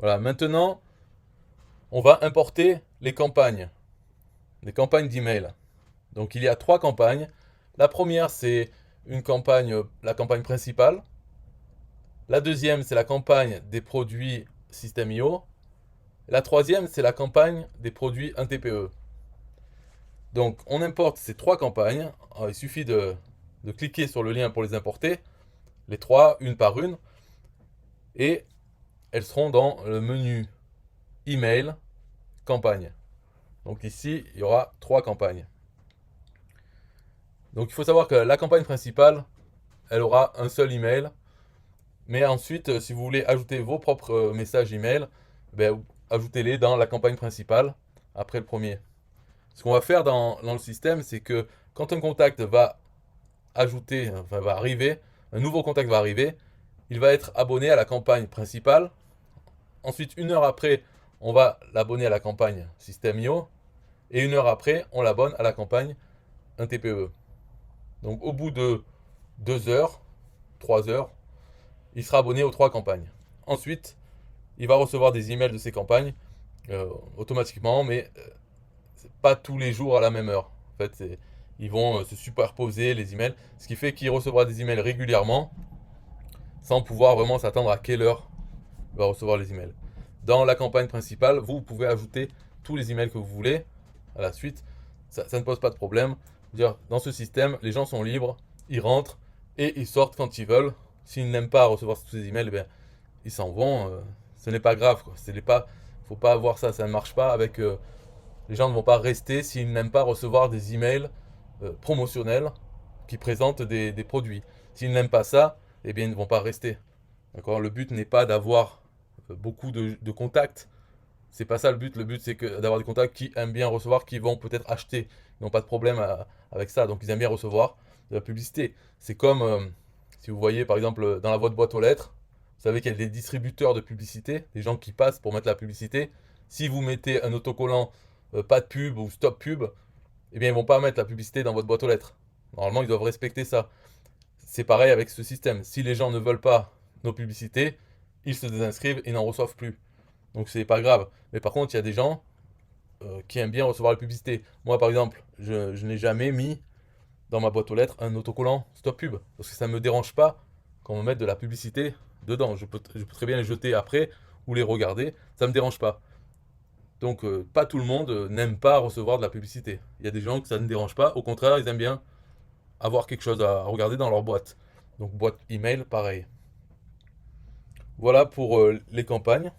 Voilà, maintenant, on va importer les campagnes d'email. Donc il y a trois campagnes. La première, c'est une campagne, la campagne principale. La deuxième, c'est la campagne des produits System.io. La troisième, c'est la campagne des produits 1TPE. Donc on importe ces trois campagnes. Il suffit de cliquer sur le lien pour les importer, les trois, une par une, et elles seront dans le menu email campagne. Donc ici, il y aura trois campagnes. Donc il faut savoir que la campagne principale, elle aura un seul email. Mais ensuite, si vous voulez ajouter vos propres messages email, ben, ajoutez-les dans la campagne principale après le premier. Ce qu'on va faire dans le système, c'est que quand un contact va ajouter, enfin va arriver, un nouveau contact va arriver, il va être abonné à la campagne principale. Ensuite, une heure après, on va l'abonner à la campagne System.io. Et une heure après, on l'abonne à la campagne 1TPE. Donc au bout de 2 heures, 3 heures, il sera abonné aux trois campagnes. Ensuite, il va recevoir des emails de ces campagnes automatiquement, mais pas tous les jours à la même heure. En fait, ils vont se superposer les emails, ce qui fait qu'il recevra des emails régulièrement sans pouvoir vraiment s'attendre à quelle heure il va recevoir les emails. Dans la campagne principale, vous pouvez ajouter tous les emails que vous voulez à la suite. Ça ne pose pas de problème. Dire, dans ce système, les gens sont libres, ils rentrent et ils sortent quand ils veulent. S'ils n'aiment pas recevoir tous ces emails, eh bien, ils s'en vont. Ce n'est pas grave. Faut pas avoir ça. Ça ne marche pas avec. Les gens ne vont pas rester s'ils n'aiment pas recevoir des emails promotionnels qui présentent des produits. S'ils n'aiment pas ça, eh bien, ils ne vont pas rester. D'accord. Le but n'est pas d'avoir beaucoup de contacts. C'est pas ça le but. Le but, c'est d'avoir des contacts qui aiment bien recevoir, qui vont peut-être acheter. Ils n'ont pas de problème avec ça. Donc, ils aiment bien recevoir de la publicité. C'est comme si vous voyez, par exemple, dans votre boîte aux lettres, vous savez qu'il y a des distributeurs de publicité, des gens qui passent pour mettre la publicité. Si vous mettez un autocollant pas de pub ou stop pub, eh bien, ils vont pas mettre la publicité dans votre boîte aux lettres. Normalement, ils doivent respecter ça. C'est pareil avec ce système. Si les gens ne veulent pas nos publicités, ils se désinscrivent et n'en reçoivent plus. Donc c'est pas grave. Mais par contre, il y a des gens qui aiment bien recevoir la publicité. Moi, par exemple, je n'ai jamais mis dans ma boîte aux lettres un autocollant stop pub. Parce que ça ne me dérange pas qu'on me mette de la publicité dedans. Je peux très bien les jeter après ou les regarder. Ça ne me dérange pas. Donc, pas tout le monde n'aime pas recevoir de la publicité. Il y a des gens que ça ne dérange pas. Au contraire, ils aiment bien avoir quelque chose à regarder dans leur boîte. Donc, boîte email, pareil. Voilà pour les campagnes.